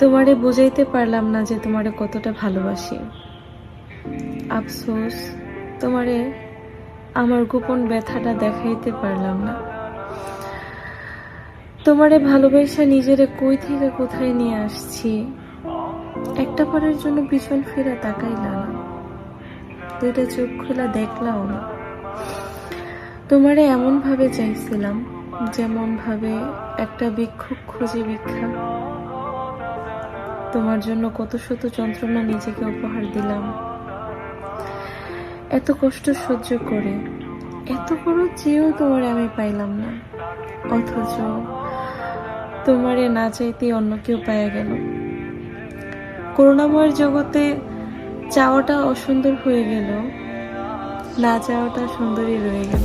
তোমারে বুঝাইতে পারলাম না যে তোমারে কতটা ভালোবাসি। আফসোস, তোমারে আমার গোপন ব্যথাটা দেখাইতে পারলাম না। তোমারে ভালোবাসা নিজেরে কই থেকে কোথায় নিয়ে আসছি, একটা বারের জন্য পিছন ফিরে তাকাইলা না, দুইটা চোখ খোলা দেখলাও না। তোমারে এমন ভাবে চাইছিলাম যেমন ভাবে একটা ভিক্ষুক খুঁজে ভিক্ষা। তোমার জন্য কত শত যন্ত্রণা নিজেকে উপহার দিলাম, এত কষ্ট সহ্য করে, এত বড় চেয়েও তোমারে আমি পাইলাম না। অথচ তোমারে না চাইতে অন্য কেউ পাওয়া গেল। করুণাময়ের জগতে চাওয়াটা অসুন্দর হয়ে গেল, না চাওয়াটা সুন্দরই রয়ে গেল।